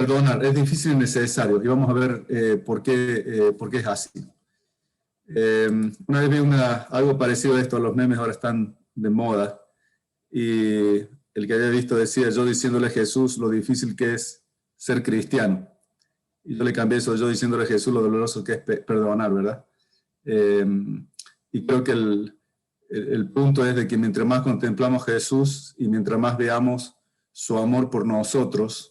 Perdonar es difícil y necesario, y vamos a ver por qué es así. Una vez vi algo parecido a esto, los memes ahora están de moda, y el que había visto decía, yo diciéndole a Jesús lo difícil que es ser cristiano. Y yo le cambié eso, yo diciéndole a Jesús lo doloroso que es perdonar, ¿verdad? Y creo que el punto es de que mientras más contemplamos a Jesús y mientras más veamos su amor por nosotros,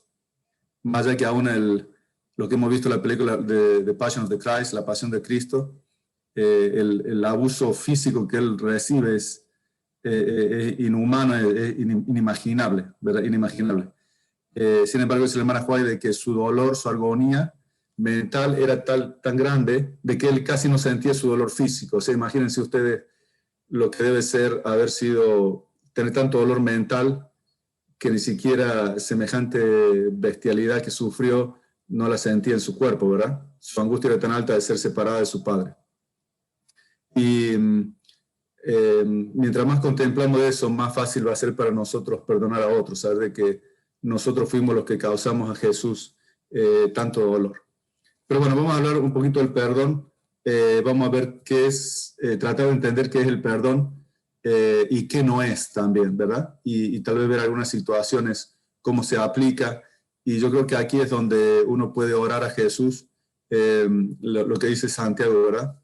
más allá que aún lo que hemos visto en la película de Passion of the Christ, la Pasión de Cristo, el abuso físico que él recibe es inhumano, es inimaginable, ¿verdad? Inimaginable. Sin embargo, dice la hermana White de que su dolor, su agonía mental era tan grande de que él casi no sentía su dolor físico. O sea, imagínense ustedes lo que debe ser tener tanto dolor mental que ni siquiera semejante bestialidad que sufrió no la sentía en su cuerpo, ¿verdad? Su angustia era tan alta de ser separada de su padre. Y mientras más contemplamos eso, más fácil va a ser para nosotros perdonar a otros, saber de que nosotros fuimos los que causamos a Jesús tanto dolor. Pero bueno, vamos a hablar un poquito del perdón. Vamos a ver tratar de entender qué es el perdón y qué no es también, ¿verdad? Y tal vez ver algunas situaciones, cómo se aplica. Y yo creo que aquí es donde uno puede orar a Jesús, lo que dice Santiago, ¿verdad?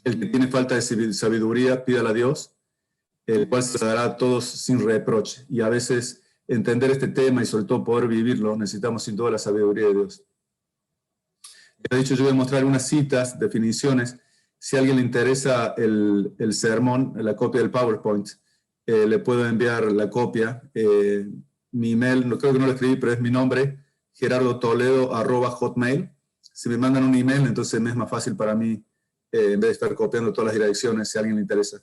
El que tiene falta de sabiduría, pídala a Dios, el cual se dará a todos sin reproche. Y a veces entender este tema y sobre todo poder vivirlo, necesitamos sin duda la sabiduría de Dios. De hecho, yo voy a mostrar unas citas, definiciones. Si a alguien le interesa el sermón, la copia del PowerPoint, le puedo enviar la copia. Mi email, creo que no lo escribí, pero es mi nombre, gerardotoledo@hotmail. Si me mandan un email, entonces me es más fácil para mí, en vez de estar copiando todas las direcciones, si a alguien le interesa,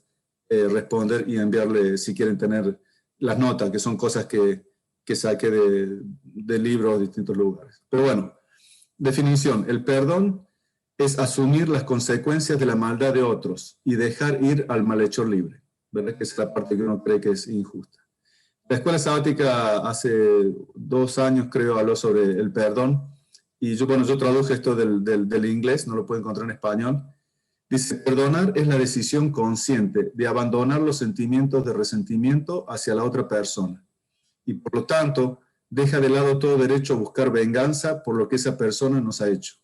responder y enviarle, si quieren tener las notas, que son cosas que saqué de libros de distintos lugares. Pero bueno, definición. El perdón es asumir las consecuencias de la maldad de otros y dejar ir al malhechor libre, ¿verdad? Que es la parte que uno cree que es injusta. La escuela sabática hace 2 años, creo, habló sobre el perdón. Y yo traduje esto del inglés, no lo puedo encontrar en español. Dice, perdonar es la decisión consciente de abandonar los sentimientos de resentimiento hacia la otra persona. Y por lo tanto, deja de lado todo derecho a buscar venganza por lo que esa persona nos ha hecho.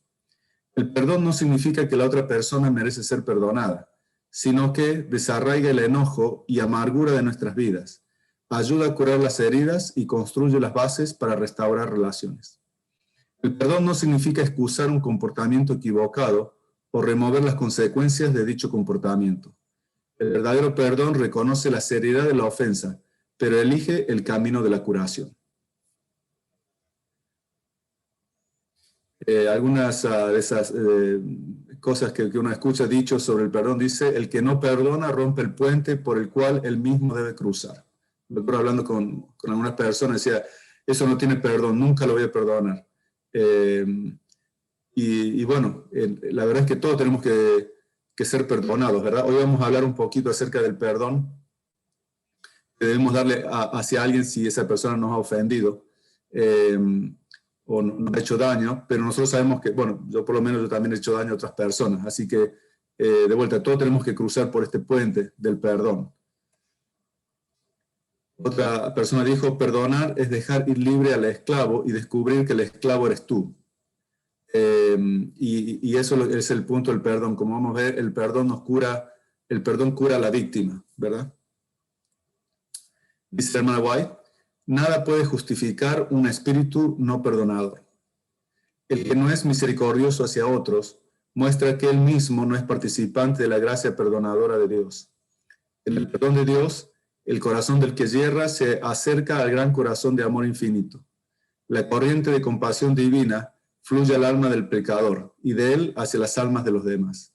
El perdón no significa que la otra persona merece ser perdonada, sino que desarraiga el enojo y amargura de nuestras vidas, ayuda a curar las heridas y construye las bases para restaurar relaciones. El perdón no significa excusar un comportamiento equivocado o remover las consecuencias de dicho comportamiento. El verdadero perdón reconoce la seriedad de la ofensa, pero elige el camino de la curación. Algunas de esas cosas que uno escucha dicho sobre el perdón, dice, el que no perdona rompe el puente por el cual él mismo debe cruzar. Recuerdo hablando con algunas personas, decía, eso no tiene perdón, nunca lo voy a perdonar. La verdad es que todos tenemos que ser perdonados, ¿verdad? Hoy vamos a hablar un poquito acerca del perdón que debemos darle hacia alguien si esa persona nos ha ofendido. O nos ha hecho daño, pero nosotros sabemos que, yo por lo menos yo también he hecho daño a otras personas, así que de vuelta, todos tenemos que cruzar por este puente del perdón. Otra persona dijo, perdonar es dejar ir libre al esclavo y descubrir que el esclavo eres tú. Y eso es el punto del perdón. Como vamos a ver, el perdón cura a la víctima, ¿verdad? Dice la hermana White, nada puede justificar un espíritu no perdonador. El que no es misericordioso hacia otros muestra que él mismo no es participante de la gracia perdonadora de Dios. En el perdón de Dios, el corazón del que yerra se acerca al gran corazón de amor infinito. La corriente de compasión divina fluye al alma del pecador y de él hacia las almas de los demás.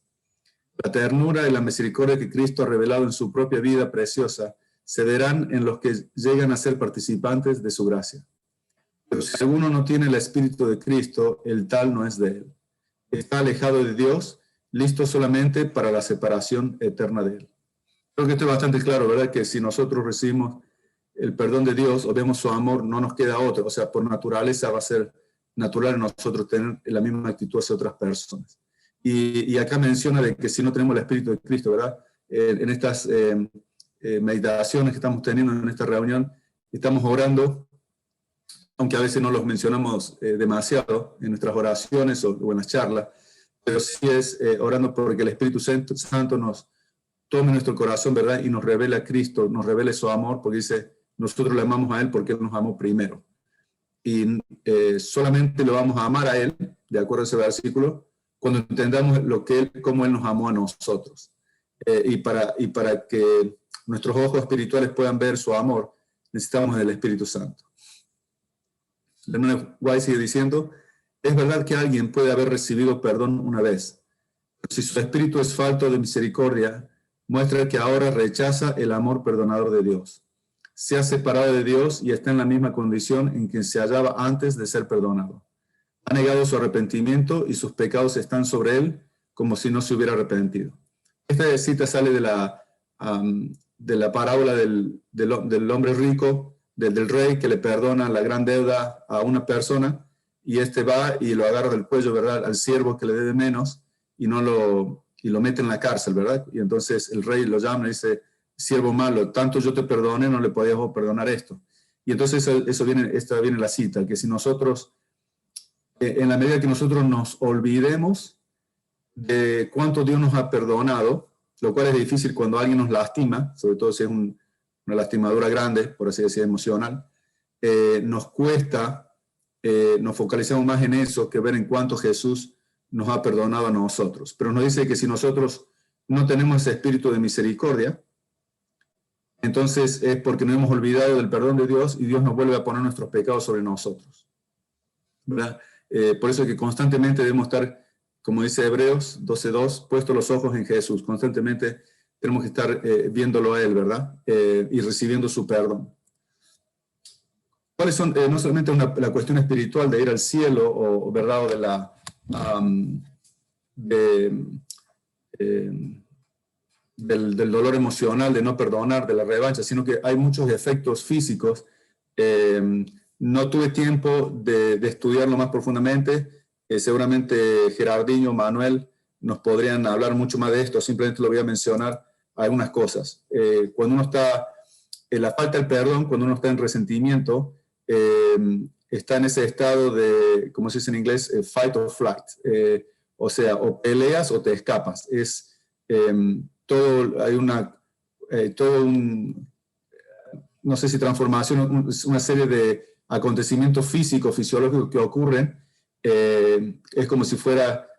La ternura y la misericordia que Cristo ha revelado en su propia vida preciosa se verán en los que llegan a ser participantes de su gracia. Pero si alguno no tiene el Espíritu de Cristo, el tal no es de él. Está alejado de Dios, listo solamente para la separación eterna de él. Creo que esto es bastante claro, ¿verdad? Que si nosotros recibimos el perdón de Dios o vemos su amor, no nos queda otro. O sea, por naturaleza va a ser natural en nosotros tener la misma actitud hacia otras personas. Y acá menciona de que si no tenemos el Espíritu de Cristo, ¿verdad? En estas meditaciones que estamos teniendo en esta reunión, estamos orando, aunque a veces no los mencionamos demasiado en nuestras oraciones o en las charlas, pero sí es orando porque el Espíritu Santo nos tome nuestro corazón, ¿verdad? Y nos revele a Cristo, nos revele su amor, porque dice, nosotros le amamos a Él porque Él nos amó primero. Y solamente lo vamos a amar a Él, de acuerdo a ese versículo, cuando entendamos cómo Él nos amó a nosotros. Y para que nuestros ojos espirituales puedan ver su amor, necesitamos del Espíritu Santo. La hermana White sigue diciendo, es verdad que alguien puede haber recibido perdón una vez, pero si su espíritu es falto de misericordia, muestra que ahora rechaza el amor perdonador de Dios. Se ha separado de Dios y está en la misma condición en que se hallaba antes de ser perdonado. Ha negado su arrepentimiento y sus pecados están sobre él como si no se hubiera arrepentido. Esta cita sale de la parábola del hombre rico, del rey que le perdona la gran deuda a una persona y este va y lo agarra del cuello, ¿verdad?, al siervo que le debe menos y lo mete en la cárcel, ¿verdad? Y entonces el rey lo llama y dice, siervo malo, tanto yo te perdoné, no le podías perdonar esto. Y entonces esta viene la cita, que si nosotros, en la medida que nosotros nos olvidemos de cuánto Dios nos ha perdonado, lo cual es difícil cuando alguien nos lastima, sobre todo si es una lastimadura grande, por así decir, emocional, nos cuesta, nos focalizamos más en eso que ver en cuánto Jesús nos ha perdonado a nosotros. Pero nos dice que si nosotros no tenemos ese espíritu de misericordia, entonces es porque nos hemos olvidado del perdón de Dios y Dios nos vuelve a poner nuestros pecados sobre nosotros, ¿verdad? Por eso es que constantemente debemos estar, como dice Hebreos 12:2, puestos los ojos en Jesús. Constantemente tenemos que estar viéndolo a Él, ¿verdad? Y recibiendo su perdón. ¿Cuáles son, no solamente la cuestión espiritual de ir al cielo, o ¿verdad?, o de la... del dolor emocional, de no perdonar, de la revancha, sino que hay muchos efectos físicos. No tuve tiempo de estudiarlo más profundamente. Seguramente Gerardinho, Manuel nos podrían hablar mucho más de esto. Simplemente lo voy a mencionar algunas cosas. Cuando uno está en la falta del perdón, cuando uno está en resentimiento, está en ese estado de, como se dice en inglés, fight or flight. O sea, o peleas o te escapas. No sé si transformación, una serie de acontecimientos físicos, fisiológicos que ocurren. Es como si fuera,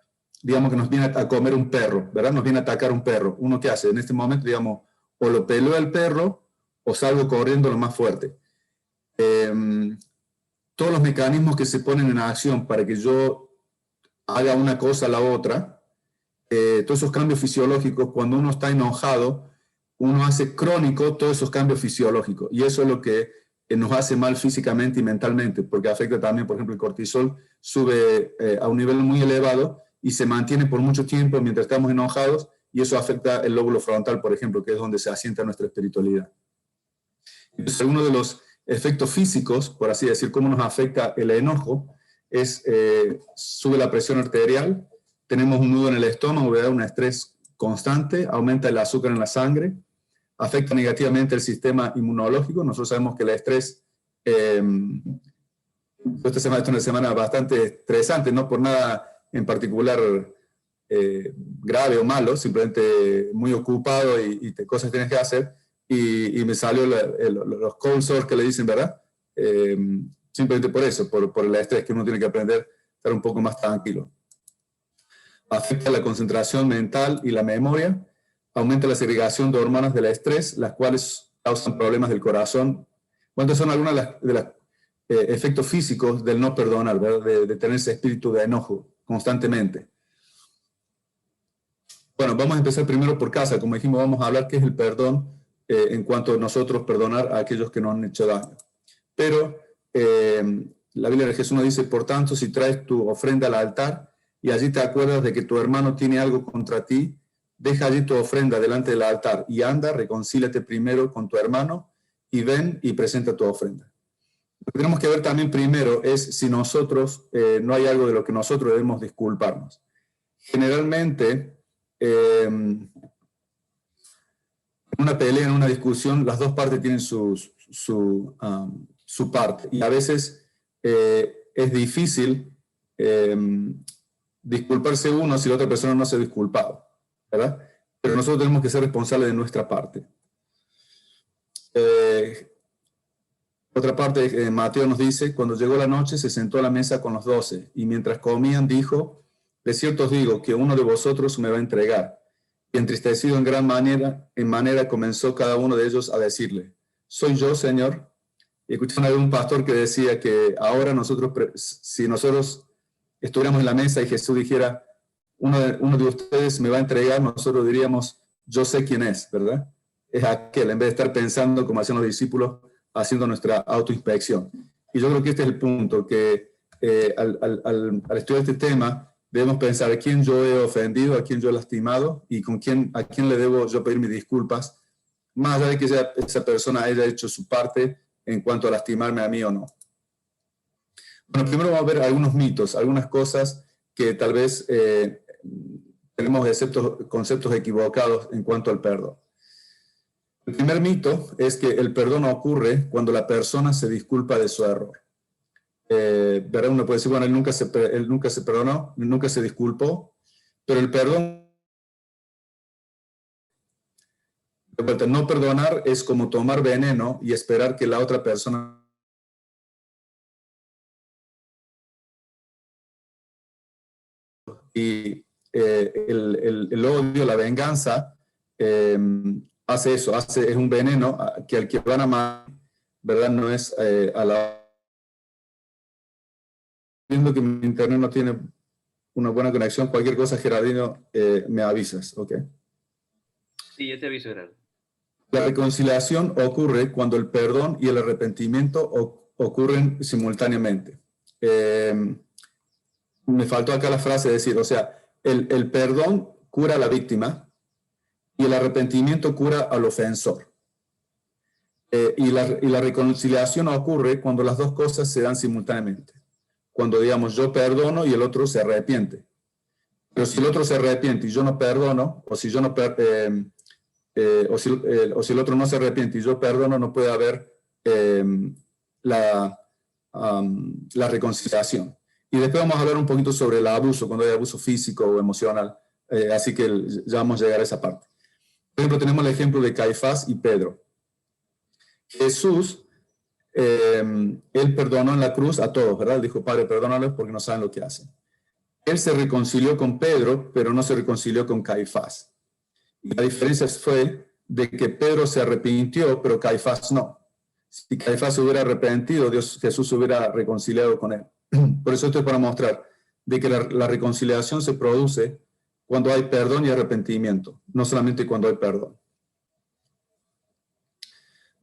digamos, que nos viene a comer un perro, ¿verdad? Nos viene a atacar un perro. ¿Uno qué hace? En este momento, digamos, o lo peleo al perro o salgo corriendo lo más fuerte. Todos los mecanismos que se ponen en acción para que yo haga una cosa a la otra, todos esos cambios fisiológicos, cuando uno está enojado, uno hace crónico todos esos cambios fisiológicos. Y eso es lo que nos hace mal físicamente y mentalmente, porque afecta también, por ejemplo, el cortisol sube a un nivel muy elevado y se mantiene por mucho tiempo mientras estamos enojados, y eso afecta el lóbulo frontal, por ejemplo, que es donde se asienta nuestra espiritualidad. Entonces, uno de los efectos físicos, por así decir, cómo nos afecta el enojo, es sube la presión arterial, tenemos un nudo en el estómago, ¿verdad?, un estrés constante, aumenta el azúcar en la sangre, afecta negativamente el sistema inmunológico. Nosotros sabemos que el estrés, esta semana es una semana bastante estresante, no por nada en particular grave o malo, simplemente muy ocupado y cosas que tienes que hacer, y me salió los cold sores que le dicen, ¿verdad? Simplemente por eso, por el estrés, que uno tiene que aprender a estar un poco más tranquilo. Afecta la concentración mental y la memoria, aumenta la segregación de hormonas del estrés, las cuales causan problemas del corazón. Bueno, son algunos de los efectos físicos del no perdonar, ¿verdad? De tener ese espíritu de enojo constantemente. Bueno, vamos a empezar primero por casa. Como dijimos, vamos a hablar qué es el perdón en cuanto a nosotros perdonar a aquellos que nos han hecho daño. Pero la Biblia de Jesús nos dice, por tanto, si traes tu ofrenda al altar y allí te acuerdas de que tu hermano tiene algo contra ti, deja allí tu ofrenda delante del altar y anda, reconcíliate primero con tu hermano y ven y presenta tu ofrenda. Lo que tenemos que ver también primero es si nosotros, no hay algo de lo que nosotros debemos disculparnos. Generalmente, en una pelea, en una discusión, las dos partes tienen su parte. Y a veces es difícil disculparse uno si la otra persona no se ha disculpado, ¿verdad? Pero nosotros tenemos que ser responsables de nuestra parte. Otra parte, Mateo nos dice, cuando llegó la noche se sentó a la mesa con los 12 y mientras comían dijo, de cierto os digo que uno de vosotros me va a entregar. Y entristecido en manera comenzó cada uno de ellos a decirle, ¿soy yo, Señor? Y escuché una vez un pastor que decía que ahora nosotros, si nosotros estuviéramos en la mesa y Jesús dijera, uno de ustedes me va a entregar, nosotros diríamos, yo sé quién es, ¿verdad? Es aquel, en vez de estar pensando como hacían los discípulos, haciendo nuestra autoinspección. Y yo creo que este es el punto, que al estudiar este tema, debemos pensar a quién yo he ofendido, a quién yo he lastimado y a quién le debo yo pedir mis disculpas, más allá de que esa persona haya hecho su parte en cuanto a lastimarme a mí o no. Bueno, primero vamos a ver algunos mitos, algunas cosas que tal vez tenemos conceptos equivocados en cuanto al perdón. El primer mito es que el perdón ocurre cuando la persona se disculpa de su error. ¿Verdad? Uno puede decir, bueno, él nunca se perdonó, nunca se disculpó, pero el perdón, de vuelta, no perdonar es como tomar veneno y esperar que la otra persona y el odio, la venganza, hace eso, es un veneno que al que van a amar, ¿verdad? No es a la... Viendo que mi internet no tiene una buena conexión, cualquier cosa, Gerardino, me avisas, ¿ok? Sí, yo te aviso, Gerardo. La reconciliación ocurre cuando el perdón y el arrepentimiento ocurren simultáneamente. Me faltó acá la frase de decir, o sea, el perdón cura a la víctima y el arrepentimiento cura al ofensor. Y la reconciliación ocurre cuando las dos cosas se dan simultáneamente. Cuando, digamos, yo perdono y el otro se arrepiente. Pero si el otro se arrepiente y yo no perdono, o si el otro no se arrepiente y yo perdono, no puede haber la reconciliación. Y después vamos a hablar un poquito sobre el abuso, cuando hay abuso físico o emocional. Así que ya vamos a llegar a esa parte. Por ejemplo, tenemos el ejemplo de Caifás y Pedro. Jesús, él perdonó en la cruz a todos, ¿verdad? Él dijo, Padre, perdónalos porque no saben lo que hacen. Él se reconcilió con Pedro, pero no se reconcilió con Caifás. Y la diferencia fue de que Pedro se arrepintió, pero Caifás no. Si Caifás se hubiera arrepentido, Jesús se hubiera reconciliado con él. Por eso esto es para mostrar de que la reconciliación se produce cuando hay perdón y arrepentimiento, no solamente cuando hay perdón.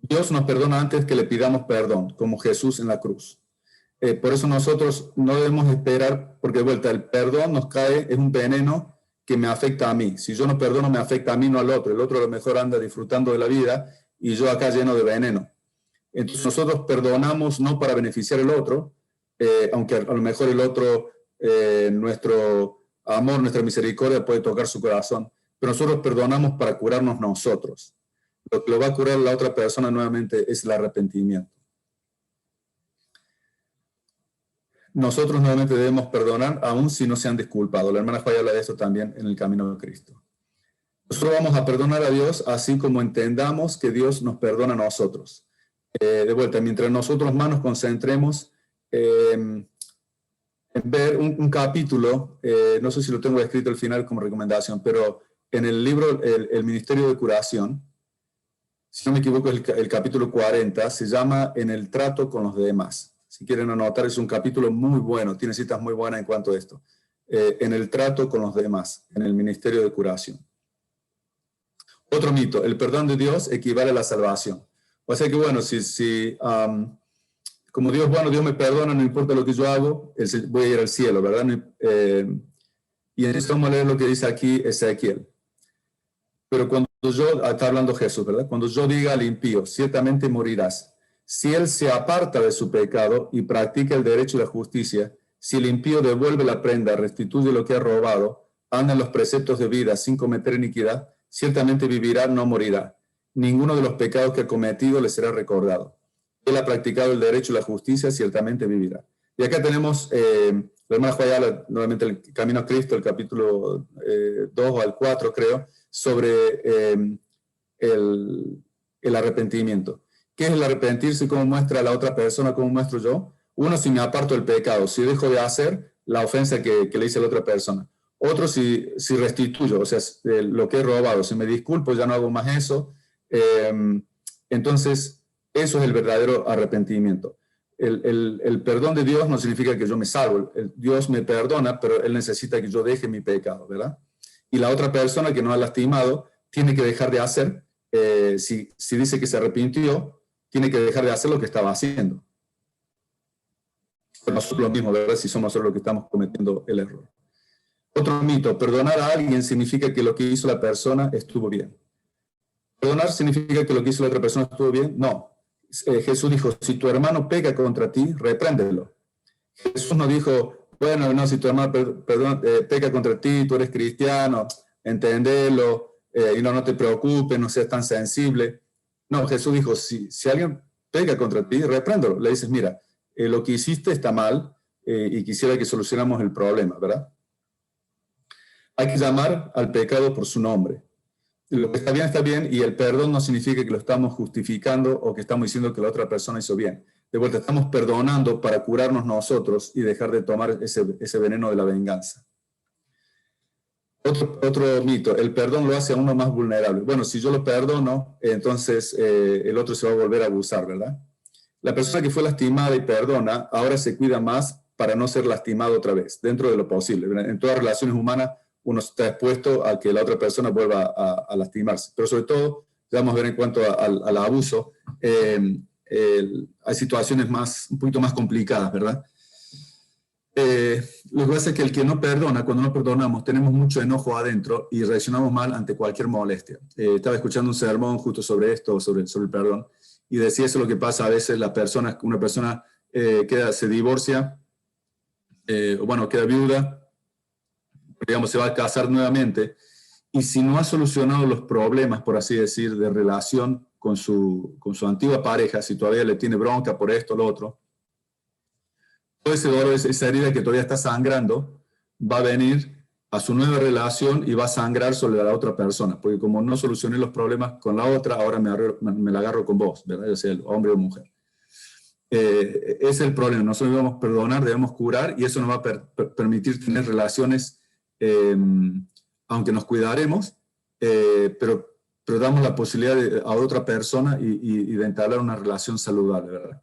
Dios nos perdona antes que le pidamos perdón, como Jesús en la cruz. Por eso nosotros no debemos esperar, porque de vuelta el perdón nos cae, es un veneno que me afecta a mí. Si yo no perdono, me afecta a mí, no al otro. El otro a lo mejor anda disfrutando de la vida y yo acá lleno de veneno. Entonces nosotros perdonamos no para beneficiar al otro, aunque a lo mejor el otro, nuestro amor, nuestra misericordia puede tocar su corazón, pero nosotros perdonamos para curarnos nosotros. Lo que lo va a curar la otra persona nuevamente es el arrepentimiento. Nosotros nuevamente debemos perdonar aun si no se han disculpado. La hermana Juárez habla de eso también en el camino de Cristo. Nosotros vamos a perdonar a Dios así como entendamos que Dios nos perdona a nosotros. De vuelta, mientras nosotros más nos concentremos en ver un capítulo, no sé si lo tengo escrito al final como recomendación, pero en el libro El Ministerio de Curación, si no me equivoco, el capítulo 40, se llama En el trato con los demás. Si quieren anotar, es un capítulo muy bueno, tiene citas muy buenas en cuanto a esto. En el trato con los demás, en el Ministerio de Curación. Otro mito, el perdón de Dios equivale a la salvación. O sea que bueno, como Dios, bueno, Dios me perdona, no importa lo que yo hago, voy a ir al cielo, ¿verdad? Y entonces vamos a leer lo que dice aquí Ezequiel. Pero cuando está hablando Jesús, ¿verdad? Cuando yo diga al impío, ciertamente morirás, si él se aparta de su pecado y practica el derecho y la justicia, si el impío devuelve la prenda, restituye lo que ha robado, anda en los preceptos de vida sin cometer iniquidad, ciertamente vivirá, no morirá. Ninguno de los pecados que ha cometido le será recordado. Él ha practicado el derecho y la justicia, ciertamente vivirá. Y acá tenemos, la hermana Joyala, nuevamente el Camino a Cristo, el capítulo 2 al 4, creo, sobre el arrepentimiento. ¿Qué es el arrepentirse? ¿Cómo muestra la otra persona? ¿Cómo muestro yo? Uno, si me aparto del pecado, si dejo de hacer la ofensa que le hice a la otra persona. Otro, si restituyo, o sea, lo que he robado, si me disculpo, ya no hago más eso. Entonces, eso es el verdadero arrepentimiento. El perdón de Dios no significa que yo me salvo. Dios me perdona, pero Él necesita que yo deje mi pecado, ¿verdad? Y la otra persona que nos ha lastimado tiene que dejar de hacer, si dice que se arrepintió, tiene que dejar de hacer lo que estaba haciendo. Nosotros lo mismo, ¿verdad? Si somos nosotros los que estamos cometiendo el error. Otro mito, perdonar a alguien significa que lo que hizo la persona estuvo bien. ¿Perdonar significa que lo que hizo la otra persona estuvo bien? No. Jesús dijo, si tu hermano peca contra ti, repréndelo. Jesús no dijo, bueno, no, si tu hermano peca contra ti, tú eres cristiano, entendelo, y no te preocupes, no seas tan sensible. No, Jesús dijo, si alguien peca contra ti, repréndelo. Le dices, mira, lo que hiciste está mal y quisiera que solucionamos el problema, ¿verdad? Hay que llamar al pecado por su nombre. Lo que está bien, y el perdón no significa que lo estamos justificando o que estamos diciendo que la otra persona hizo bien. De vuelta, estamos perdonando para curarnos nosotros y dejar de tomar ese veneno de la venganza. Otro mito, el perdón lo hace a uno más vulnerable. Bueno, si yo lo perdono, entonces el otro se va a volver a abusar, ¿verdad? La persona que fue lastimada y perdona, ahora se cuida más para no ser lastimado otra vez, dentro de lo posible. En todas las relaciones humanas, uno está expuesto a que la otra persona vuelva a lastimarse. Pero sobre todo, vamos a ver en cuanto al abuso, hay situaciones un poquito más complicadas, ¿verdad? Lo que pasa es que el que no perdona, cuando no perdonamos, tenemos mucho enojo adentro y reaccionamos mal ante cualquier molestia. Estaba escuchando un sermón justo sobre esto, sobre el perdón, y decía eso es lo que pasa a veces, una persona se divorcia, queda viuda, digamos, se va a casar nuevamente, y si no ha solucionado los problemas, por así decir, de relación con su antigua pareja, si todavía le tiene bronca por esto o lo otro, todo ese dolor, esa herida que todavía está sangrando, va a venir a su nueva relación y va a sangrar sobre la otra persona, porque como no solucioné los problemas con la otra, ahora me la agarro con vos, ¿verdad? Ya sea el hombre o mujer. Ese es el problema. Nosotros debemos perdonar, debemos curar, y eso nos va a permitir tener relaciones, aunque nos cuidaremos, pero damos la posibilidad a otra persona y de entablar una relación saludable, ¿verdad?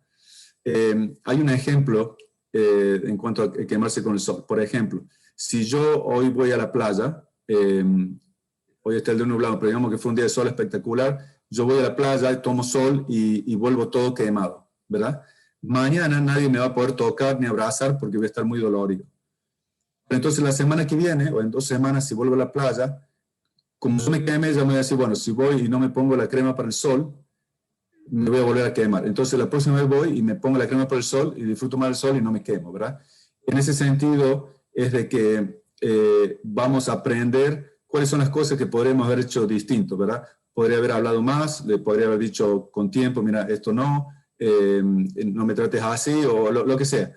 Hay un ejemplo en cuanto a quemarse con el sol. Por ejemplo, si yo hoy voy a la playa, hoy está el día nublado, pero digamos que fue un día de sol espectacular, yo voy a la playa, tomo sol y vuelvo todo quemado, ¿verdad? Mañana nadie me va a poder tocar ni abrazar porque voy a estar muy dolorido. Pero entonces la semana que viene, o en 2 semanas, si vuelvo a la playa, como yo me queme, ya me voy a decir, bueno, si voy y no me pongo la crema para el sol, me voy a volver a quemar. Entonces la próxima vez voy y me pongo la crema para el sol y disfruto más del sol y no me quemo, ¿verdad? En ese sentido es de que vamos a aprender cuáles son las cosas que podríamos haber hecho distinto, ¿verdad? Podría haber hablado más, le podría haber dicho con tiempo, mira, esto no me trates así, o lo que sea.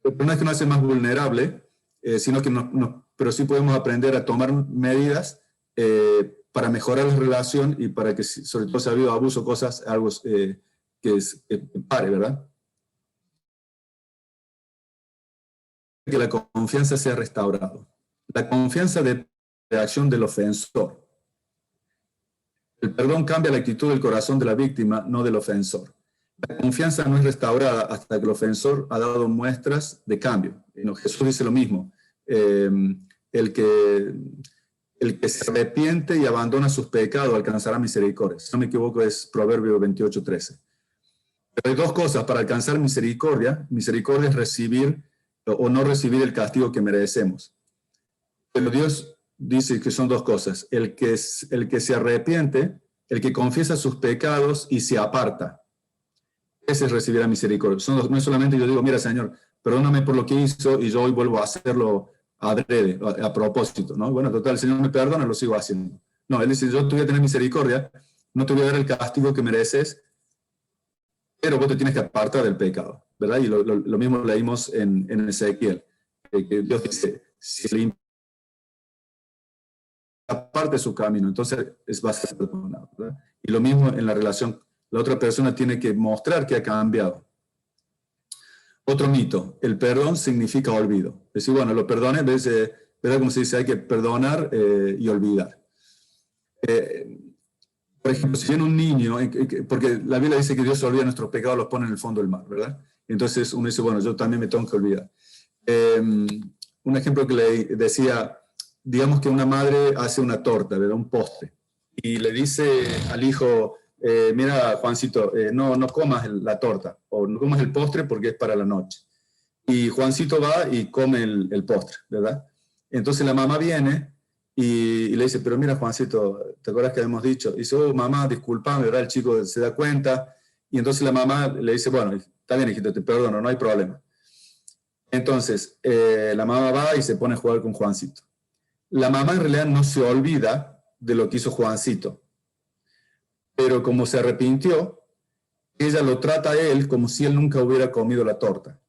Pero no es que nos hace más vulnerable, sino que pero sí podemos aprender a tomar medidas para mejorar la relación y para que, sobre todo si ha habido abuso, cosas, algo que pare, ¿verdad? Que la confianza sea restaurada. La confianza de reacción del ofensor. El perdón cambia la actitud del corazón de la víctima, no del ofensor. La confianza no es restaurada hasta que el ofensor ha dado muestras de cambio. Jesús dice lo mismo. El que se arrepiente y abandona sus pecados alcanzará misericordia. Si no me equivoco, es Proverbio 28:13. Pero hay 2 cosas para alcanzar misericordia. Misericordia es recibir o no recibir el castigo que merecemos. Pero Dios dice que son 2 cosas. El que se arrepiente el que confiesa sus pecados y se aparta. Ese es recibir la misericordia. No es solamente yo digo, mira, Señor, perdóname por lo que hizo y yo hoy vuelvo a hacerlo adrede, a propósito, ¿no? Bueno, total, el Señor me perdona, lo sigo haciendo. No, Él dice, yo te voy a tener misericordia, no te voy a dar el castigo que mereces, pero vos te tienes que apartar del pecado, ¿verdad? Y lo mismo leímos en Ezequiel, que Dios dice, si le aparte de su camino, entonces va a ser perdonado, ¿verdad? Y lo mismo en la relación, la otra persona tiene que mostrar que ha cambiado. Otro mito, el perdón significa olvido. Es decir, bueno, lo perdone, ¿verdad? Como se dice, hay que perdonar y olvidar. Por ejemplo, si viene un niño, porque la Biblia dice que Dios olvida nuestros pecados, los pone en el fondo del mar, ¿verdad? Entonces uno dice, bueno, yo también me tengo que olvidar. Un ejemplo que le decía, digamos que una madre hace una torta, ¿verdad? Un postre, y le dice al hijo, mira, Juancito, no comas la torta, o no comas el postre porque es para la noche. Y Juancito va y come el postre, ¿verdad? Entonces la mamá viene y le dice, pero mira, Juancito, ¿te acuerdas que habíamos dicho? Y dice, oh, mamá, discúlpame, ¿verdad? El chico se da cuenta. Y entonces la mamá le dice, bueno, está bien, hijito, te perdono, no hay problema. Entonces, la mamá va y se pone a jugar con Juancito. La mamá en realidad no se olvida de lo que hizo Juancito, pero como se arrepintió, ella lo trata a él como si él nunca hubiera comido la torta.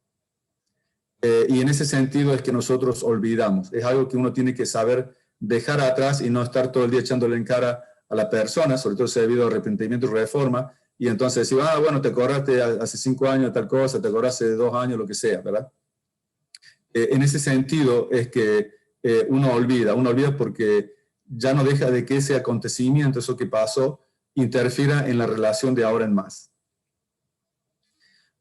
Y en ese sentido es que nosotros olvidamos. Es algo que uno tiene que saber dejar atrás y no estar todo el día echándole en cara a la persona, sobre todo si ha habido arrepentimiento y reforma, y entonces decir, bueno, te acordaste hace 5 años de tal cosa, te acordaste de 2 años, lo que sea, ¿verdad? En ese sentido es que uno olvida porque ya no deja de que ese acontecimiento, eso que pasó, interfiera en la relación de ahora en más.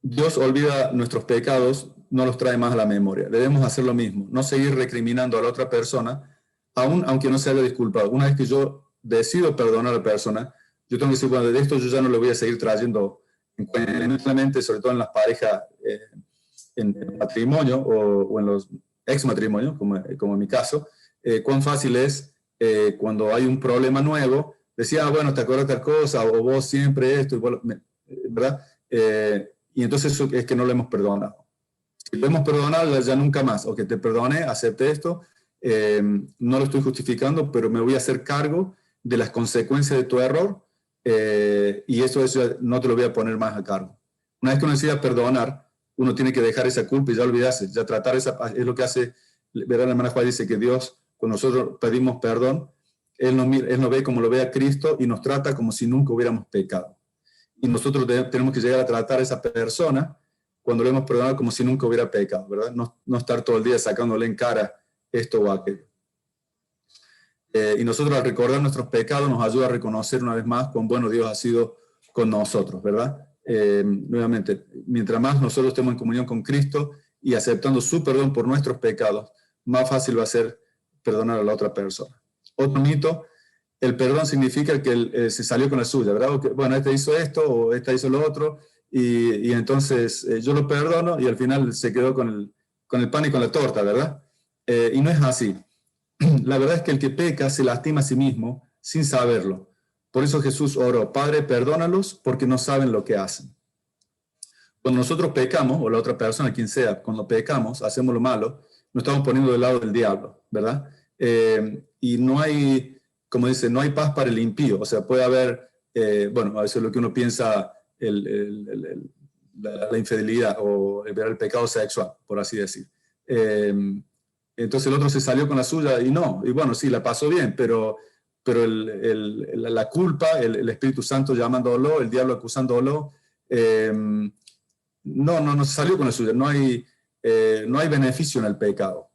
Dios olvida nuestros pecados, no los trae más a la memoria. Debemos hacer lo mismo, no seguir recriminando a la otra persona, aunque no se haya disculpado. Una vez que yo decido perdonar a la persona, yo tengo que decir, bueno, de esto yo ya no le voy a seguir trayendo en cuenta, sobre todo en las parejas, en matrimonio o en los ex matrimonios, como en mi caso, cuán fácil es cuando hay un problema nuevo, decir, bueno, te acuerdas de tal cosa, o vos siempre esto, ¿verdad? Y entonces eso es que no lo hemos perdonado. Si lo hemos perdonado, ya nunca más, o que te perdone, acepte esto, no lo estoy justificando, pero me voy a hacer cargo de las consecuencias de tu error, y eso no te lo voy a poner más a cargo. Una vez que uno decida perdonar, uno tiene que dejar esa culpa y ya olvidarse, ya tratar es lo que hace, ¿verdad? La hermana Juan dice que Dios, cuando nosotros pedimos perdón, Él nos ve como lo ve a Cristo y nos trata como si nunca hubiéramos pecado. Y nosotros tenemos que llegar a tratar a esa persona cuando le hemos perdonado como si nunca hubiera pecado, ¿verdad? No estar todo el día sacándole en cara esto o aquello. Y nosotros al recordar nuestros pecados nos ayuda a reconocer una vez más cuán bueno Dios ha sido con nosotros, ¿verdad? Nuevamente, mientras más nosotros estemos en comunión con Cristo y aceptando su perdón por nuestros pecados, más fácil va a ser perdonar a la otra persona. Otro mito, el perdón significa que él se salió con la suya, ¿verdad? Bueno, este hizo esto o esta hizo lo otro, y entonces yo lo perdono y al final se quedó con el pan y con la torta, ¿verdad? Y no es así. La verdad es que el que peca se lastima a sí mismo sin saberlo. Por eso Jesús oró, Padre, perdónalos porque no saben lo que hacen. Cuando nosotros pecamos, o la otra persona, quien sea, cuando pecamos, hacemos lo malo, nos estamos poniendo del lado del diablo, ¿verdad? Y no hay, como dice, no hay paz para el impío. O sea, puede haber, bueno, a veces lo que uno piensa, la infidelidad o el pecado sexual, por así decir. Entonces el otro se salió con la suya y no, y bueno, sí, la pasó bien, pero la culpa, el Espíritu Santo llamándolo, el diablo acusándolo, no se salió con la suya, no hay beneficio en el pecado.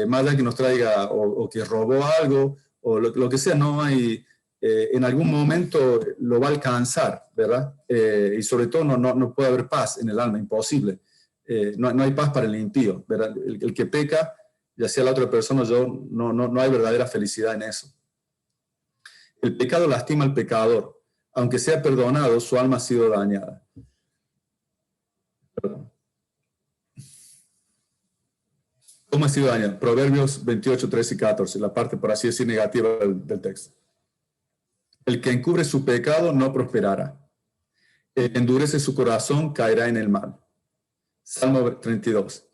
Más allá que nos traiga o que robó algo o lo que sea, no hay, en algún momento lo va a alcanzar, ¿verdad? Y sobre todo no puede haber paz en el alma, imposible. No hay paz para el impío, ¿verdad? El que peca, ya sea la otra persona, no hay verdadera felicidad en eso. El pecado lastima al pecador. Aunque sea perdonado, su alma ha sido dañada. Perdón. ¿Cómo ha sido dañada? Proverbios 28, 13 y 14, la parte, por así decir, negativa del texto. El que encubre su pecado no prosperará. El que endurece su corazón caerá en el mal. Salmo 32.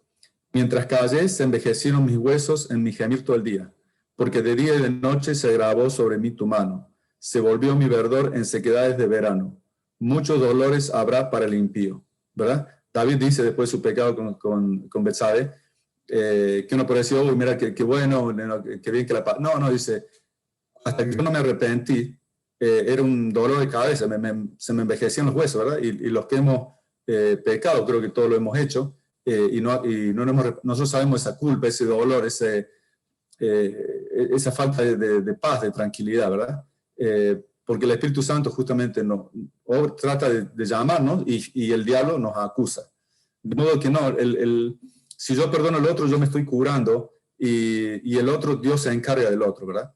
Mientras callé, se envejecieron mis huesos en mi gemir todo el día, porque de día y de noche se agravó sobre mí tu mano. Se volvió mi verdor en sequedades de verano. Muchos dolores habrá para el impío, ¿verdad? David dice después de su pecado con Betsabe, que uno puede decir, oh, mira, qué bueno, qué bien que la paz. No, dice, hasta que yo no me arrepentí, era un dolor de cabeza, se me envejecían los huesos, ¿verdad? Y los que hemos pecado, creo que todos lo hemos hecho, nosotros sabemos esa culpa, ese dolor, esa falta de paz, de tranquilidad, ¿verdad? Porque el Espíritu Santo justamente trata de llamarnos y el diablo nos acusa. De modo que no, si yo perdono al otro, yo me estoy curando y el otro, Dios se encarga del otro, ¿verdad?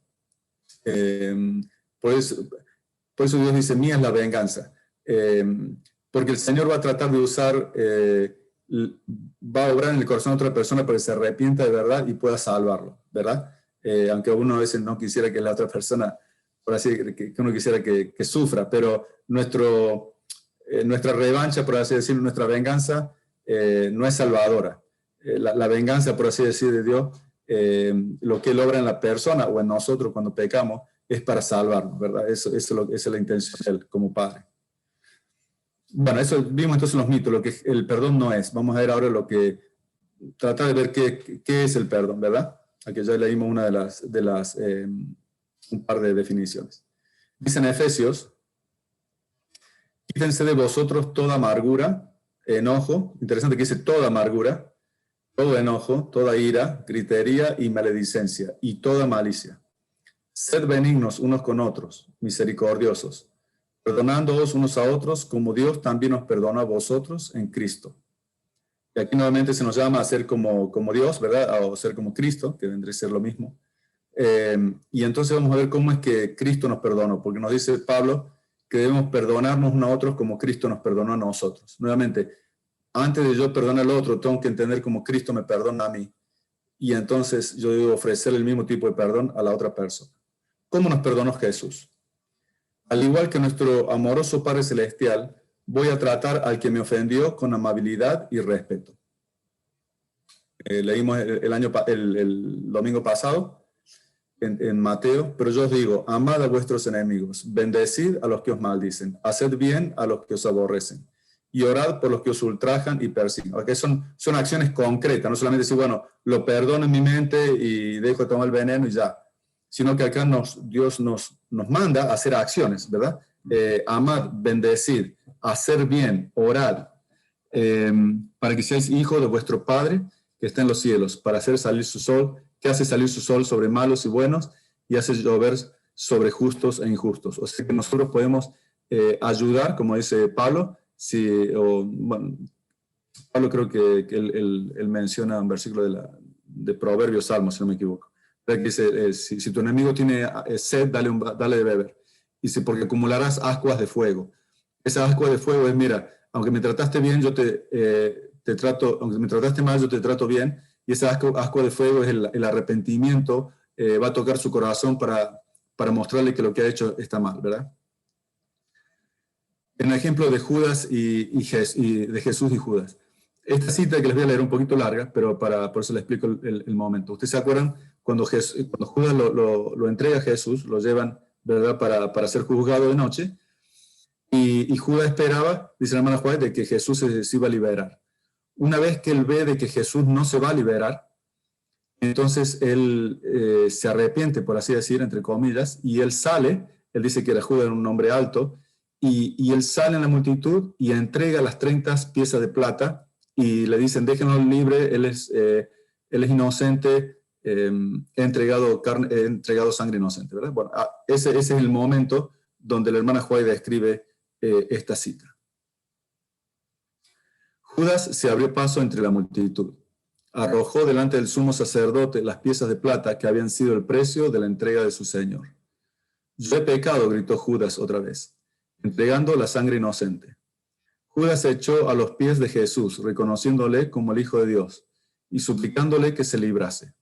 Por eso Dios dice, mía es la venganza. Porque el Señor va a tratar de usar, va a obrar en el corazón de otra persona para que se arrepienta de verdad y pueda salvarlo, ¿verdad? Aunque uno a veces no quisiera que la otra persona, por así que uno quisiera que sufra, pero nuestra revancha, por así decirlo, nuestra venganza no es salvadora. La venganza, por así decir, de Dios, lo que Él obra en la persona o en nosotros cuando pecamos, es para salvarnos, ¿verdad? Esa es la intención de Él como Padre. Bueno, eso vimos entonces los mitos, lo que el perdón no es. Vamos a ver ahora tratar de ver qué es el perdón, ¿verdad? Aquí ya leímos una un par de definiciones. Dice en Efesios, quítense de vosotros toda amargura, enojo, interesante que dice toda amargura, todo enojo, toda ira, gritería y maledicencia, y toda malicia. Sed benignos unos con otros, misericordiosos, perdonándoos unos a otros, como Dios también os perdonó a vosotros en Cristo. Y aquí nuevamente se nos llama a ser como Dios, ¿verdad? O ser como Cristo, que vendría a ser lo mismo. Y entonces vamos a ver cómo es que Cristo nos perdonó, porque nos dice Pablo que debemos perdonarnos unos a otros como Cristo nos perdonó a nosotros. Nuevamente, antes de yo perdonar al otro, tengo que entender cómo Cristo me perdona a mí. Y entonces yo debo ofrecer el mismo tipo de perdón a la otra persona. ¿Cómo nos perdonó Jesús? Al igual que nuestro amoroso Padre Celestial, voy a tratar al que me ofendió con amabilidad y respeto. Leímos el domingo pasado en Mateo, pero yo os digo, amad a vuestros enemigos, bendecid a los que os maldicen, haced bien a los que os aborrecen, y orad por los que os ultrajan y persiguen. Okay, son acciones concretas, no solamente decir, bueno, lo perdono en mi mente y dejo de tomar el veneno y ya, sino que acá Dios nos manda a hacer acciones, ¿verdad? Amad, bendecid, hacer bien, orar, para que seáis hijos de vuestro Padre que está en los cielos, para hacer salir su sol, que hace salir su sol sobre malos y buenos y hace llover sobre justos e injustos. O sea que nosotros podemos ayudar, como dice Pablo, Pablo creo que él menciona un versículo de Proverbios, Salmos, si no me equivoco, que dice, si tu enemigo tiene sed, dale de beber. Dice, porque acumularás ascuas de fuego. Esa ascua de fuego es, mira, aunque me trataste bien, yo te trato, aunque me trataste mal, yo te trato bien. Y esa ascua de fuego es el arrepentimiento, va a tocar su corazón para mostrarle que lo que ha hecho está mal, ¿verdad? En el ejemplo de Judas y de Jesús y Judas. Esta cita que les voy a leer un poquito larga, pero por eso les explico el momento. ¿Ustedes se acuerdan cuando Judas lo entrega a Jesús, lo llevan, ¿verdad?, para ser juzgado de noche? Y Judas esperaba, dice la hermana Juárez, de que Jesús se iba a liberar. Una vez que él ve de que Jesús no se va a liberar, entonces él se arrepiente, por así decir, entre comillas, y él sale. Él dice que Judas era un hombre alto, y él sale en la multitud y entrega las 30 piezas de plata y le dicen, déjenlo libre, él es inocente, he entregado sangre inocente, ¿verdad? Bueno, ese es el momento donde la hermana Juárez describe esta cita. Judas se abrió paso entre la multitud. Arrojó delante del sumo sacerdote las piezas de plata que habían sido el precio de la entrega de su señor. Yo he pecado, gritó Judas otra vez, entregando la sangre inocente. Judas se echó a los pies de Jesús, reconociéndole como el Hijo de Dios y suplicándole que se librase.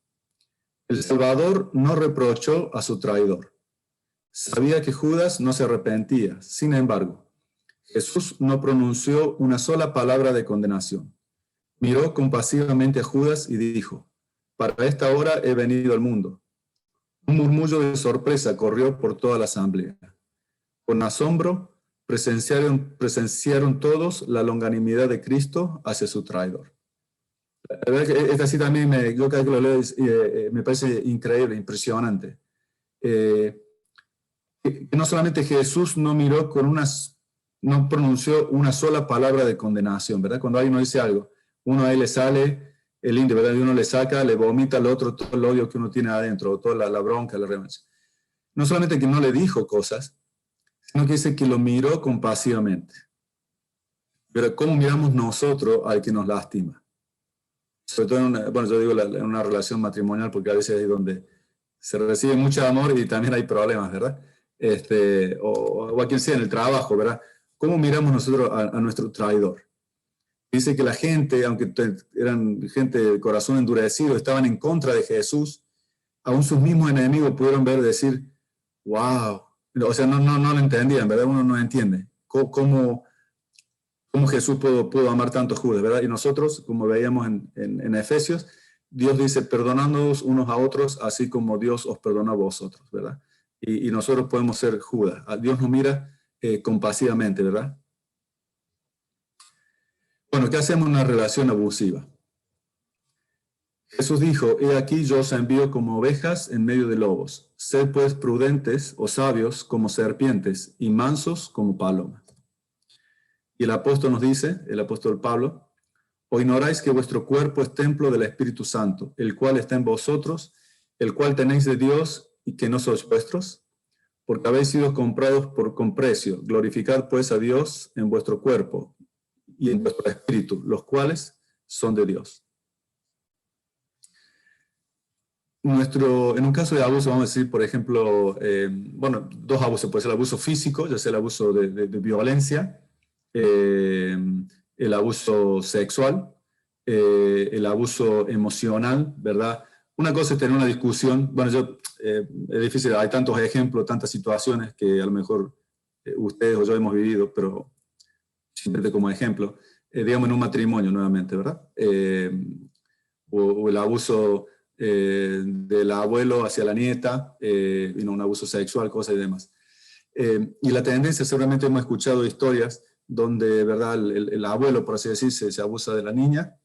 El Salvador no reprochó a su traidor. Sabía que Judas no se arrepentía. Sin embargo, Jesús no pronunció una sola palabra de condenación. Miró compasivamente a Judas y dijo: para esta hora he venido al mundo. Un murmullo de sorpresa corrió por toda la asamblea. Con asombro presenciaron todos la longanimidad de Cristo hacia su traidor. La verdad es que esta sí también, yo cada vez que lo leo, me parece increíble, impresionante. Que no solamente Jesús no miró no pronunció una sola palabra de condenación, ¿verdad? Cuando alguien dice algo, uno ahí le sale el indio, ¿verdad? Y uno le saca, le vomita al otro todo el odio que uno tiene adentro, toda la bronca, la revancha. No solamente que no le dijo cosas, sino que dice que lo miró compasivamente. Pero ¿cómo miramos nosotros al que nos lastima? Sobre todo yo digo en una relación matrimonial, porque a veces es donde se recibe mucho amor y también hay problemas, ¿verdad? O a quien sea en el trabajo, ¿verdad? ¿Cómo miramos nosotros a nuestro traidor? Dice que la gente, aunque eran gente de corazón endurecido, estaban en contra de Jesús, aún sus mismos enemigos pudieron ver, decir, wow, o sea, no lo entendían, ¿verdad? Uno no entiende cómo Jesús pudo amar tanto a Judas, ¿verdad? Y nosotros, como veíamos en Efesios, Dios dice, perdonándoos unos a otros, así como Dios os perdona a vosotros, ¿verdad? Y nosotros podemos ser Judas. Dios nos mira compasivamente, ¿verdad? Bueno, ¿qué hacemos en una relación abusiva? Jesús dijo, he aquí yo os envío como ovejas en medio de lobos. Sed pues prudentes o sabios como serpientes y mansos como palomas. Y el apóstol nos dice, el apóstol Pablo, ¿o ignoráis que vuestro cuerpo es templo del Espíritu Santo, el cual está en vosotros, el cual tenéis de Dios y que no sois vuestros? Porque habéis sido comprados con precio. Glorificad pues a Dios en vuestro cuerpo y en vuestro espíritu, los cuales son de Dios. En un caso de abuso, vamos a decir, por ejemplo, dos abusos, puede ser el abuso físico, ya sea el abuso de violencia, el abuso sexual, el abuso emocional, ¿verdad? Una cosa es tener una discusión, es difícil, hay tantos ejemplos, tantas situaciones que a lo mejor ustedes o yo hemos vivido, pero simplemente como ejemplo, digamos en un matrimonio nuevamente, ¿verdad? O el abuso del abuelo hacia la nieta, un abuso sexual, cosas y demás. Y la tendencia, seguramente hemos escuchado historias donde, ¿verdad?, el abuelo, por así decirse, se abusa de la niña,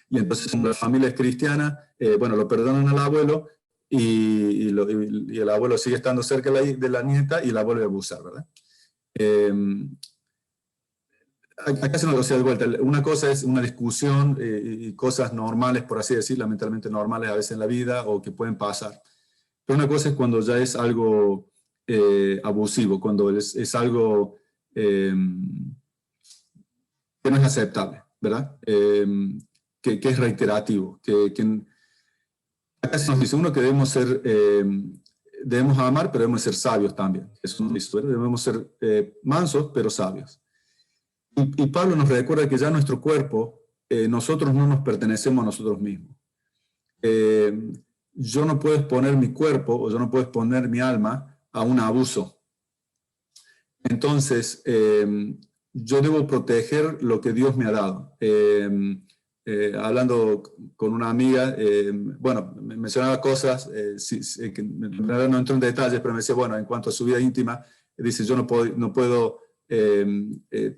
y entonces en las familias cristianas, lo perdonan al abuelo, y el abuelo sigue estando cerca de la nieta y la vuelve a abusar, ¿verdad? Acá se nos, o sea, de vuelta, una cosa es una discusión y cosas normales, por así decir, lamentablemente normales a veces en la vida o que pueden pasar. Pero una cosa es cuando ya es algo abusivo, cuando es algo que no es aceptable, ¿verdad? Que es reiterativo. Acá se nos dice uno que debemos amar, pero debemos ser sabios también. Es una historia, debemos ser mansos, pero sabios. Y Pablo nos recuerda que ya nuestro cuerpo, nosotros no nos pertenecemos a nosotros mismos. Yo no puedo exponer mi cuerpo o yo no puedo exponer mi alma a un abuso. Entonces, yo debo proteger lo que Dios me ha dado. Hablando con una amiga, me mencionaba cosas, que no entro en detalles, pero me decía, en cuanto a su vida íntima, dice, yo no puedo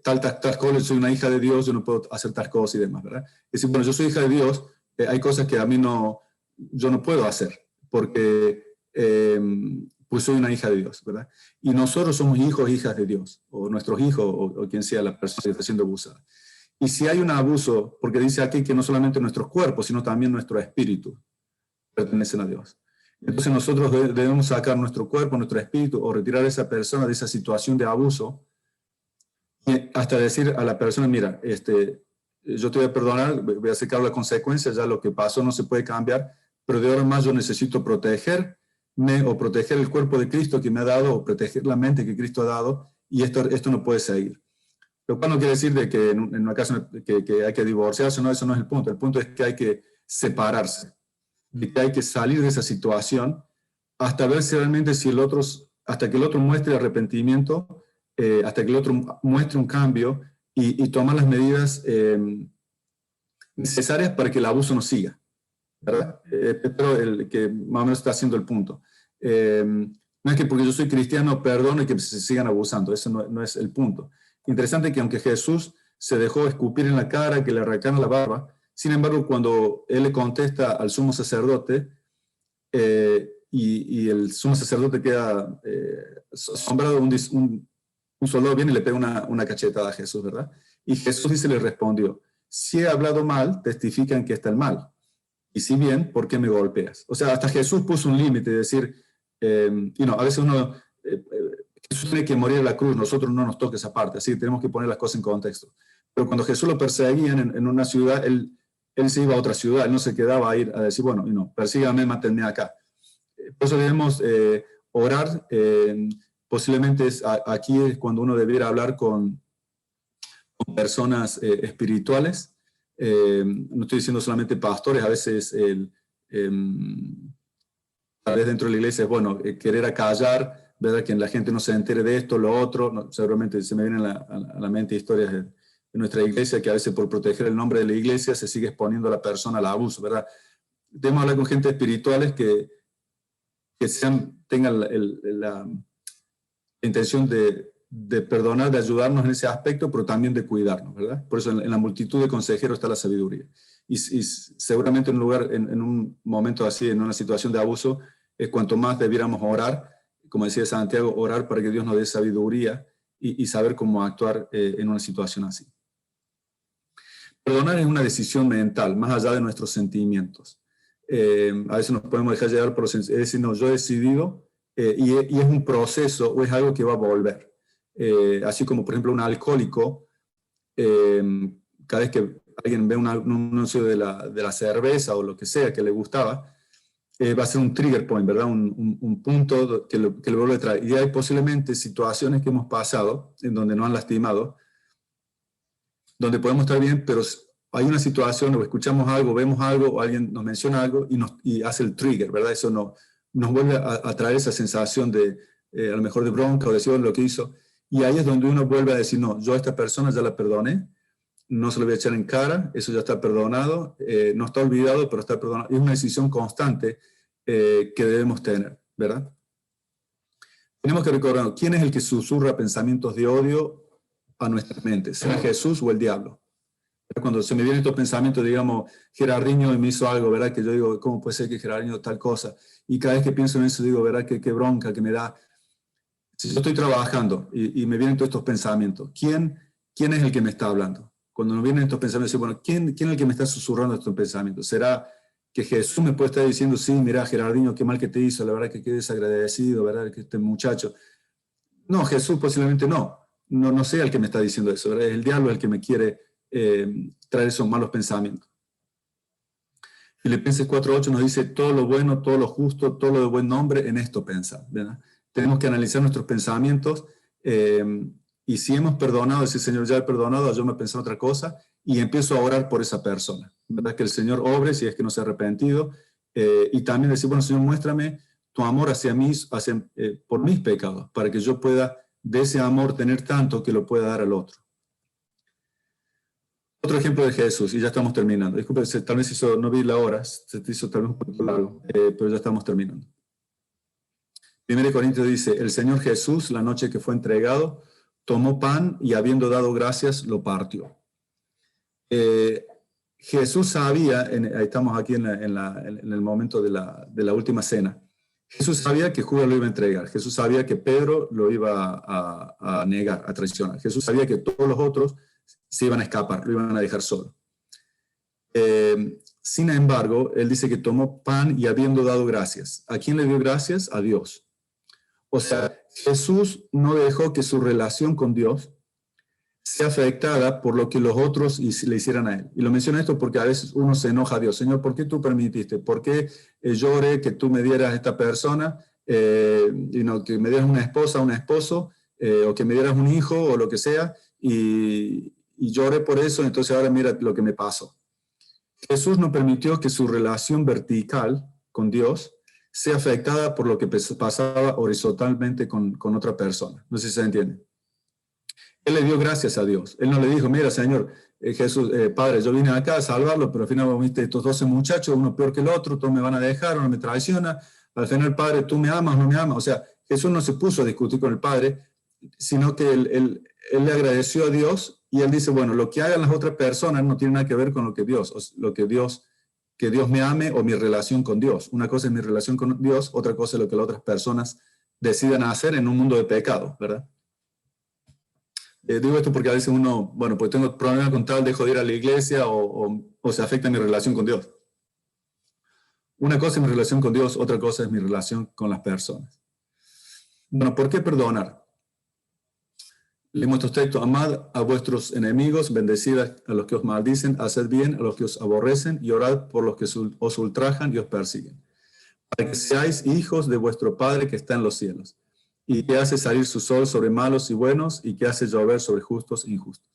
tal cosa, soy una hija de Dios, yo no puedo hacer tal cosa y demás, ¿verdad? Es decir, yo soy hija de Dios, hay cosas que a mí yo no puedo hacer, porque pues soy una hija de Dios, ¿verdad? Y nosotros somos hijos e hijas de Dios, o nuestros hijos, o quien sea la persona que está siendo abusada. Y si hay un abuso, porque dice aquí que no solamente nuestros cuerpos, sino también nuestro espíritu pertenecen a Dios. Entonces nosotros debemos sacar nuestro cuerpo, nuestro espíritu, o retirar a esa persona de esa situación de abuso, hasta decir a la persona, mira, yo te voy a perdonar, voy a hacer cargo de las consecuencias, ya lo que pasó no se puede cambiar, pero de ahora en más yo necesito protegerme o proteger el cuerpo de Cristo que me ha dado, o proteger la mente que Cristo ha dado, y esto no puede seguir. Lo cual no quiere decir de que en una casa que hay que divorciarse, no, eso no es el punto. El punto es que hay que separarse, de que hay que salir de esa situación hasta ver si realmente si el otro hasta que el otro muestre arrepentimiento, hasta que el otro muestre un cambio y tomar las medidas necesarias para que el abuso no siga, ¿verdad? Espero que más o menos está haciendo el punto. No es que porque yo soy cristiano perdono y que se sigan abusando, eso no es el punto. Interesante que aunque Jesús se dejó escupir en la cara, que le arrancaron la barba, sin embargo, cuando él le contesta al sumo sacerdote, y el sumo sacerdote queda asombrado, un soldado viene y le pega una cachetada a Jesús, ¿verdad? Y Jesús dice, le respondió, si he hablado mal, testifican que está el mal. Y si bien, ¿por qué me golpeas? O sea, hasta Jesús puso un límite de decir, a veces uno, Jesús tiene que morir en la cruz, nosotros no nos toca esa parte, así que tenemos que poner las cosas en contexto. Pero cuando Jesús lo perseguían en una ciudad, él se iba a otra ciudad, él no se quedaba a ir a decir, bueno, persíganme, mátenme acá. Por eso debemos orar, posiblemente aquí es cuando uno debiera hablar con personas espirituales, no estoy diciendo solamente pastores, a veces tal vez dentro de la iglesia es bueno querer acallar, ¿verdad? Que la gente no se entere de esto, lo otro, no, seguramente se me vienen a la mente historias de nuestra iglesia que a veces por proteger el nombre de la iglesia se sigue exponiendo a la persona al abuso, ¿verdad? Debemos hablar con gente espirituales que tengan la intención de perdonar, de ayudarnos en ese aspecto, pero también de cuidarnos, ¿verdad? Por eso en la multitud de consejeros está la sabiduría. Y seguramente en un momento así, en una situación de abuso, es cuanto más debiéramos orar, como decía Santiago, orar para que Dios nos dé sabiduría y saber cómo actuar en una situación así. Perdonar es una decisión mental, más allá de nuestros sentimientos. A veces nos podemos dejar llevar por los sentimientos, es decir, no, yo he decidido, y es un proceso o es algo que va a volver. Así como, por ejemplo, un alcohólico, cada vez que alguien ve un anuncio de la cerveza o lo que sea que le gustaba, va a ser un trigger point, ¿verdad? Un punto que le vuelve a traer. Y hay posiblemente situaciones que hemos pasado en donde nos han lastimado, donde podemos estar bien, pero hay una situación o escuchamos algo, vemos algo, o alguien nos menciona algo y hace el trigger, ¿verdad? Eso nos vuelve a traer esa sensación de, a lo mejor de bronca o de decir lo que hizo. Y ahí es donde uno vuelve a decir, no, yo a esta persona ya la perdoné, no se lo voy a echar en cara, eso ya está perdonado, no está olvidado, pero está perdonado. Es una decisión constante que debemos tener, ¿verdad? Tenemos que recordar, ¿quién es el que susurra pensamientos de odio a nuestras mentes? ¿Será Jesús o el diablo? Cuando se me vienen estos pensamientos, digamos, Gerardinho me hizo algo, ¿verdad? Que yo digo, ¿cómo puede ser que Gerardinho tal cosa? Y cada vez que pienso en eso, digo, ¿verdad? Qué bronca que me da. Si yo estoy trabajando y me vienen todos estos pensamientos, ¿quién es el que me está hablando? Cuando nos vienen estos pensamientos, digo, bueno, ¿quién es el que me está susurrando estos pensamientos? ¿Será que Jesús me puede estar diciendo, sí, mira, Gerardinho, qué mal que te hizo, la verdad que qué desagradecido, ¿verdad? Que este muchacho. No, Jesús posiblemente no sea el que me está diciendo eso, ¿verdad? Es el diablo el que me quiere traer esos malos pensamientos. Filipenses 4:8 nos dice, todo lo bueno, todo lo justo, todo lo de buen nombre, en esto pensar, ¿verdad? Tenemos que analizar nuestros pensamientos y si hemos perdonado, decir, Señor, ya he perdonado, yo me pensé otra cosa y empiezo a orar por esa persona, ¿verdad? Que el Señor obre si es que no se ha arrepentido y también decir, bueno, Señor, muéstrame tu amor hacia mí, por mis pecados, para que yo pueda de ese amor tener tanto que lo pueda dar al otro. Otro ejemplo de Jesús, y ya estamos terminando. Disculpe, tal vez no vi la hora, se te hizo tal vez un poquito largo, pero ya estamos terminando. 1 Corintios dice, el Señor Jesús, la noche que fue entregado, tomó pan y habiendo dado gracias, lo partió. Jesús sabía, ahí estamos aquí en el momento de la última cena, Jesús sabía que Judas lo iba a entregar, Jesús sabía que Pedro lo iba a negar, a traicionar, Jesús sabía que todos los otros se iban a escapar, lo iban a dejar solo. Sin embargo, él dice que tomó pan y habiendo dado gracias. ¿A quién le dio gracias? A Dios. O sea, Jesús no dejó que su relación con Dios sea afectada por lo que los otros le hicieran a él. Y lo menciono esto porque a veces uno se enoja a Dios. Señor, ¿por qué tú permitiste? ¿Por qué yo oré que tú me dieras a esta persona? Que me dieras una esposa, un esposo, o que me dieras un hijo o lo que sea, y lloré por eso, entonces ahora mira lo que me pasó. Jesús no permitió que su relación vertical con Dios sea afectada por lo que pasaba horizontalmente con otra persona. No sé si se entiende. Él le dio gracias a Dios. Él no le dijo, mira, Señor, Jesús, Padre, yo vine acá a salvarlo, pero al final viste estos 12 muchachos, uno peor que el otro, todos me van a dejar, uno me traiciona. Al final, Padre, ¿tú me amas o no me amas? O sea, Jesús no se puso a discutir con el Padre, sino que él le agradeció a Dios y él dice, bueno, lo que hagan las otras personas no tiene nada que ver con lo que que Dios me ame o mi relación con Dios. Una cosa es mi relación con Dios, otra cosa es lo que las otras personas decidan hacer en un mundo de pecado, ¿verdad? Digo esto porque a veces uno, bueno, pues tengo problemas con tal, dejo de ir a la iglesia o se afecta mi relación con Dios. Una cosa es mi relación con Dios, otra cosa es mi relación con las personas. Bueno, ¿por qué perdonar? Leemos estos textos: amad a vuestros enemigos, bendecid a los que os maldicen, haced bien a los que os aborrecen y orad por los que os ultrajan y os persiguen, para que seáis hijos de vuestro Padre que está en los cielos, y que hace salir su sol sobre malos y buenos, y que hace llover sobre justos e injustos.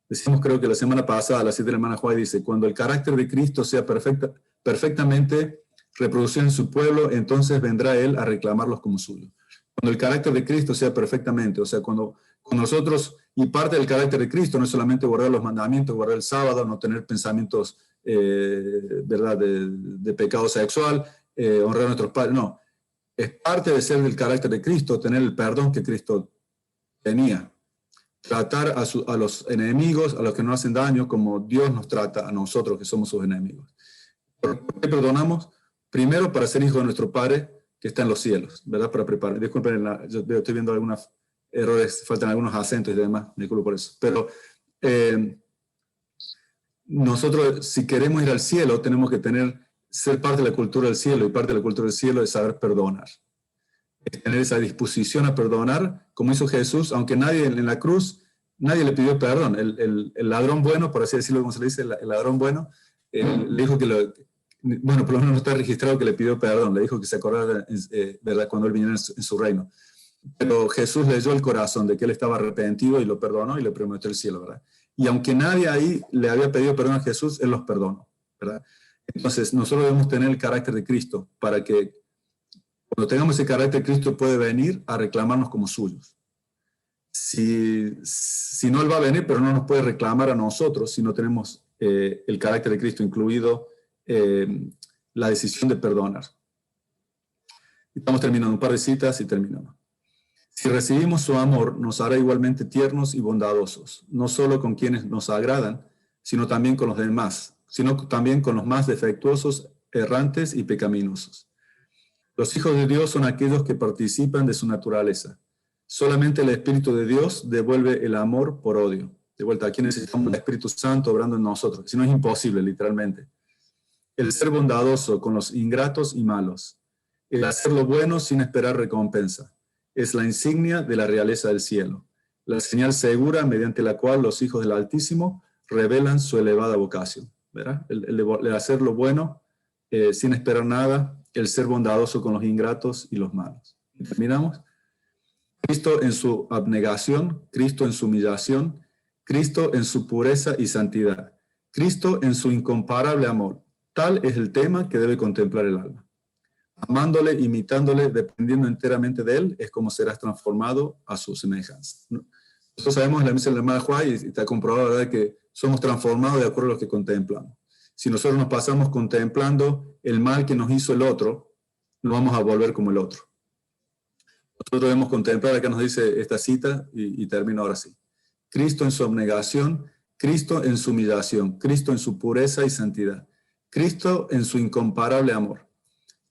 Decimos, creo que la semana pasada, la cita de la hermana Juárez dice, cuando el carácter de Cristo sea perfectamente reproducido en su pueblo, entonces vendrá Él a reclamarlos como suyo. Cuando el carácter de Cristo sea perfectamente, o sea, cuando nosotros, y parte del carácter de Cristo no es solamente guardar los mandamientos, guardar el sábado, no tener pensamientos, ¿verdad?, de pecado sexual, honrar a nuestros padres, no. Es parte de ser del carácter de Cristo, tener el perdón que Cristo tenía. Tratar a los enemigos, a los que nos hacen daño, como Dios nos trata a nosotros, que somos sus enemigos. ¿Por qué perdonamos? Primero, para ser hijos de nuestro Padre que está en los cielos, ¿verdad? Para preparar. Disculpen, yo estoy viendo algunos errores, faltan algunos acentos y demás, me disculpo por eso. Pero nosotros, si queremos ir al cielo, tenemos que ser parte de la cultura del cielo, y parte de la cultura del cielo es saber perdonar. Es tener esa disposición a perdonar, como hizo Jesús, aunque nadie en la cruz, nadie le pidió perdón. El ladrón bueno, por así decirlo, como se le dice, el ladrón bueno, le dijo bueno, por lo menos no está registrado que le pidió perdón, le dijo que se acordara, ¿verdad?, cuando él viniera en su reino. Pero Jesús leyó el corazón de que él estaba arrepentido y lo perdonó y le prometió el cielo, ¿verdad? Y aunque nadie ahí le había pedido perdón a Jesús, él los perdonó, ¿verdad? Entonces, nosotros debemos tener el carácter de Cristo para que cuando tengamos ese carácter, Cristo puede venir a reclamarnos como suyos. Si no, Él va a venir, pero no nos puede reclamar a nosotros si no tenemos el carácter de Cristo, incluido la decisión de perdonar. Estamos terminando un par de citas y terminamos. Si recibimos su amor, nos hará igualmente tiernos y bondadosos, no solo con quienes nos agradan, sino también con los demás, sino también con los más defectuosos, errantes y pecaminosos. Los hijos de Dios son aquellos que participan de su naturaleza. Solamente el Espíritu de Dios devuelve el amor por odio. De vuelta, aquí necesitamos el Espíritu Santo obrando en nosotros, si no es imposible, literalmente. El ser bondadoso con los ingratos y malos. El hacer lo bueno sin esperar recompensa. Es la insignia de la realeza del cielo, la señal segura mediante la cual los hijos del Altísimo revelan su elevada vocación. ¿Verdad? El hacer lo bueno sin esperar nada, el ser bondadoso con los ingratos y los malos. ¿Terminamos? Cristo en su abnegación, Cristo en su humillación, Cristo en su pureza y santidad, Cristo en su incomparable amor. Tal es el tema que debe contemplar el alma. Amándole, imitándole, dependiendo enteramente de él, es como serás transformado a su semejanza. Nosotros sabemos en la misa de la hermana Juárez, y está comprobado, ¿verdad?, que somos transformados de acuerdo a lo que contemplamos. Si nosotros nos pasamos contemplando el mal que nos hizo el otro, nos vamos a volver como el otro. Nosotros debemos contemplar, acá nos dice esta cita, y termino ahora sí. Cristo en su abnegación, Cristo en su humillación, Cristo en su pureza y santidad, Cristo en su incomparable amor.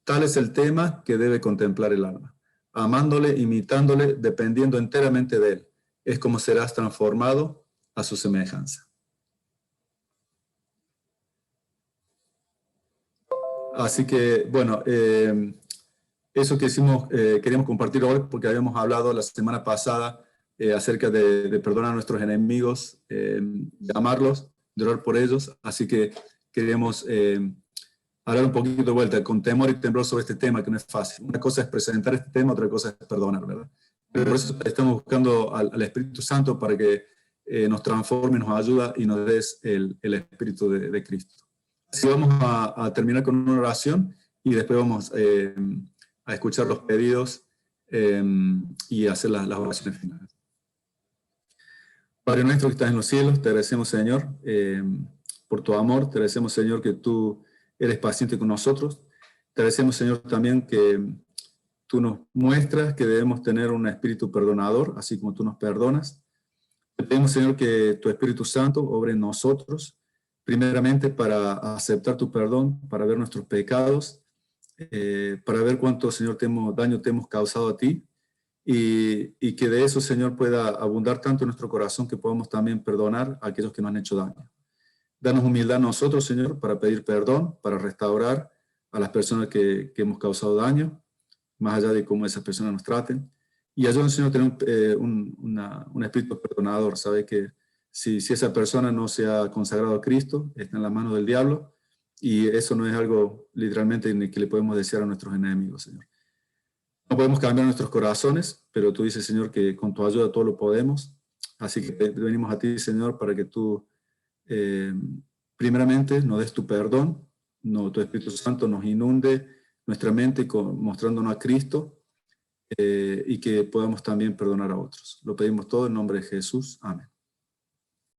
Tal es el tema que debe contemplar el alma. Amándole, imitándole, dependiendo enteramente de él, es como serás transformado a su semejanza. Así que, bueno, eso que queríamos compartir hoy, porque habíamos hablado la semana pasada acerca de perdonar a nuestros enemigos, de amarlos, de orar por ellos. Así que queríamos hablar un poquito de vuelta, con temor y temblor, sobre este tema, que no es fácil. Una cosa es presentar este tema, otra cosa es perdonar, ¿verdad? Pero por eso estamos buscando al Espíritu Santo para que nos transforme, nos ayude y nos des el Espíritu de Cristo. Así vamos a terminar con una oración y después vamos a escuchar los pedidos y hacer las oraciones finales. Padre nuestro que estás en los cielos, te agradecemos, Señor, por tu amor. Te agradecemos, Señor, que tú eres paciente con nosotros. Te agradecemos, Señor, también que tú nos muestras que debemos tener un espíritu perdonador, así como tú nos perdonas. Te pedimos, Señor, que tu Espíritu Santo obre en nosotros, primeramente para aceptar tu perdón, para ver nuestros pecados, para ver cuánto, Señor, daño te hemos causado a ti, y que de eso, Señor, pueda abundar tanto en nuestro corazón que podamos también perdonar a aquellos que nos han hecho daño. Danos humildad a nosotros, Señor, para pedir perdón, para restaurar a las personas que hemos causado daño, más allá de cómo esas personas nos traten. Y ayúdanos, Señor, a tener un espíritu perdonador. Sabe que si esa persona no se ha consagrado a Cristo, está en la mano del diablo, y eso no es algo literalmente que le podemos desear a nuestros enemigos, Señor. No podemos cambiar nuestros corazones, pero tú dices, Señor, que con tu ayuda todo lo podemos. Así que venimos a ti, Señor, para que tú, primeramente, nos des tu perdón, tu Espíritu Santo nos inunde nuestra mente mostrándonos a Cristo, y que podamos también perdonar a otros. Lo pedimos todo en nombre de Jesús. Amén.